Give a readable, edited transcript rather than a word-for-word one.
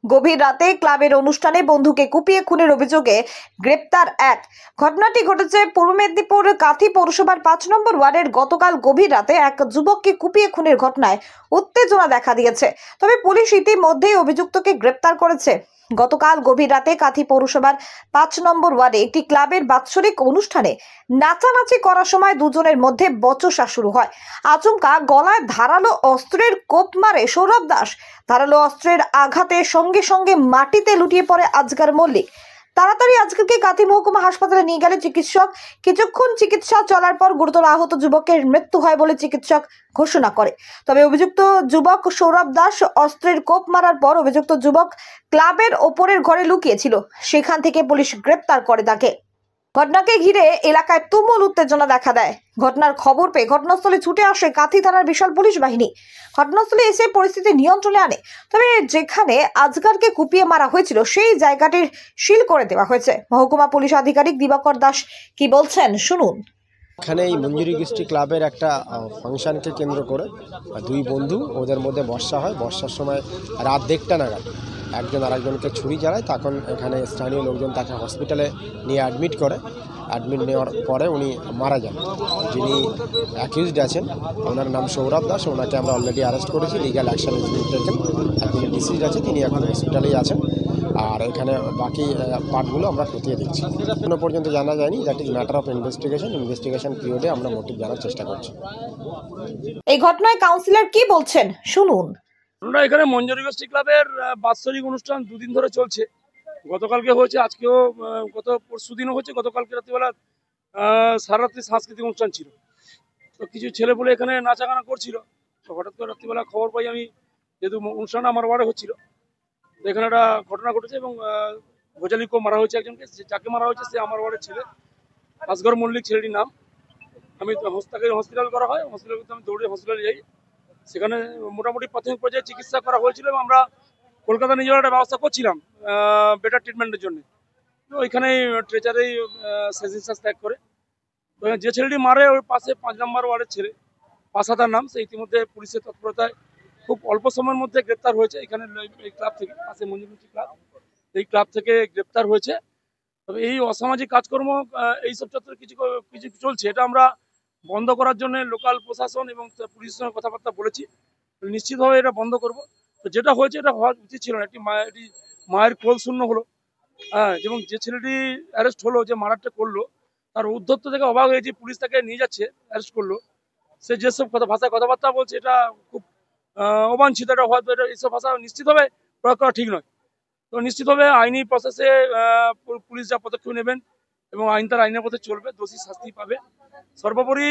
গভীর রাতে ক্লাবের অনুষ্ঠানে বন্ধুকে কুপিয়ে খুনের অভিযোগে গ্রেপ্তার এক। ঘটনাটি ঘটেছে পূর্ব মেদিনীপুর কাঁথি পৌরসভার 5 নম্বর ওয়ার্ডের। গতকাল গভীর রাতে এক যুবককে কুপিয়ে খুনের ঘটনায় উত্তেজনা দেখা দিয়েছে। তবে পুলিশ ইতিমধ্যেই অভিযুক্তকে গ্রেপ্তার করেছে। গতকাল গভীর রাতে কাঁথি পৌরসভার 5 নম্বর ওয়ার্ডে একটি ক্লাবের বাৎসরিক অনুষ্ঠানে নাচানাচি করার সময় দুজনের মধ্যে বচসা শুরু হয়। আচমকা গলায় ধারালো অস্ত্রের কোপ মারে সৌরভ দাস। ধারালো অস্ত্রের আঘাতে সঙ্গে সঙ্গে মাটিতে লুটিয়ে পড়ে আজগার মল্লিক। তাড়াতাড়ি আজগারকে কাঁথি মহকুমা হাসপাতালে নিয়ে গেলে চিকিৎসক। কিছুক্ষণ চিকিৎসা চলার পর গুরুতর আহত যুবকের মৃত্যু হয় বলে চিকিৎসক ঘোষণা করে। তবে অভিযুক্ত যুবক সৌরভ দাস অস্ত্রের কোপ মারার পর অভিযুক্ত যুবক ক্লাবের ওপরের ঘরে লুকিয়েছিল। সেখান থেকে পুলিশ গ্রেপ্তার করে তাকে। ঘটনাকে ঘিরে এলাকায় তুমুল উত্তেজনা দেখা দেয়। ঘটনার খবর পেয়ে ঘটনাস্থলে ছুটে আসে কাঁথি থানার বিশাল পুলিশ বাহিনী। ঘটনাস্থলে এসে পরিস্থিতি নিয়ন্ত্রণে আনে। তবে যেখানে আজগারকে কুপিয়ে মারা হয়েছিল সেই জায়গাটির সিল করে দেওয়া হয়েছে। মহকুমা পুলিশ আধিকারিক দিবাকর দাস কি বলছেন শুনুন। এখানে এই মঞ্জুরি গোষ্ঠী ক্লাবের একটা ফাংশনকে কেন্দ্র করে দুই বন্ধু, ওদের মধ্যে বর্ষা হয়। বর্ষার সময় রাত 1:30 নাগাদ একজন আরেকজনকে ছুরি চালায়। তখন এখানে স্থানীয় লোকজন তাকে হসপিটালে নিয়ে অ্যাডমিট করে। অ্যাডমিট নেওয়ার পরে উনি মারা যান। যিনি অ্যাকিউজড আছেন ওনার নাম সৌরভ দাস। ওনাকে আমরা অলরেডি অ্যারেস্ট করেছি, legal action is being taken. আর তিনি ডিসিজড আছে, তিনি এখন হসপিটালেই আছেন। আর এখানে বাকি পার্টগুলো আমরা খতিয়ে দিচ্ছি। এখনো পর্যন্ত জানা যায়নি। That is matter of investigation পিরিয়ডে আমরা মোটিভ জানার চেষ্টা করছি। এই ঘটনায় কাউন্সিলর কি বলছেন শুনুন। আমরা এখানে মঞ্জুরি গোষ্ঠী ক্লাবের বাৎসরিক অনুষ্ঠান দুদিন ধরে চলছে। গতকালকে হয়েছে, আজকেও গত পরশু দিনও হচ্ছে। গতকালকে রাত্রিবেলা সারা রাত্রি সাংস্কৃতিক অনুষ্ঠান ছিল। তো কিছু ছেলে বলে এখানে নাচাগানা করছিল। তো হঠাৎ করে রাত্রিবেলা খবর পাই আমি, যেহেতু অনুষ্ঠান আমার ওয়ার্ডে হচ্ছিল, তো এখানে একটা ঘটনা ঘটেছে এবং গজালিকেও মারা হয়েছে একজনকে। যাকে মারা হয়েছে সে আমার ওয়ার্ডের ছেলে, আসগর মল্লিক ছেলেটির নাম। আমি তাকে হসপিটাল করা হয়, হসপিটাল করতে আমি দৌড়ে হসপিটালে যাই। সেখানে মোটামুটি প্রাথমিক পর্যায়ে চিকিৎসা করা হয়েছিল এবং আমরা কলকাতা নিয়ে যাওয়ার একটা ব্যবস্থা করছিলাম বেটার ট্রিটমেন্টের জন্য। তো ওইখানে ট্রেচারেই শেষ নিঃশ্বাস ত্যাগ করে। তো যে ছেলেটি মারে ওর পাশে 5 নম্বর ওয়ার্ডের ছেলে, পাশাতার নাম, সে ইতিমধ্যে পুলিশের তৎপরতায় খুব অল্প সময়ের মধ্যে গ্রেপ্তার হয়েছে। এখানে এই ক্লাব থেকে, পাশে মঞ্জুরি ক্লাব, এই ক্লাব থেকে গ্রেপ্তার হয়েছে। তবে এই অসামাজিক কাজকর্ম এইসব চত্বরে কিছু কিছু চলছে, এটা আমরা বন্ধ করার জন্য লোকাল প্রশাসন এবং পুলিশের সঙ্গে কথাবার্তা বলেছি। নিশ্চিতভাবে এটা বন্ধ করব। তো যেটা হয়েছে এটা হওয়া উচিত ছিল না। একটি মায়ের কোল শূন্য হলো। হ্যাঁ, এবং যে ছেলেটি অ্যারেস্ট হলো, যে মারাটা করলো, তার উদ্ধত্ত থেকে অবাক হয়েছে। পুলিশ তাকে নিয়ে যাচ্ছে, অ্যারেস্ট করলো। সে যেসব ভাষায় কথাবার্তা বলছে, এটা খুব অবাঞ্ছিত। এটা হয়তো এইসব ভাষা নিশ্চিতভাবে প্রয়োগ করা ঠিক নয়। তো নিশ্চিতভাবে আইনি প্রসেসে পুলিশ যা পদক্ষেপ নেবেন এবং আইন তার আইনের পথে চলবে, দোষী শাস্তি পাবে। সর্বোপরি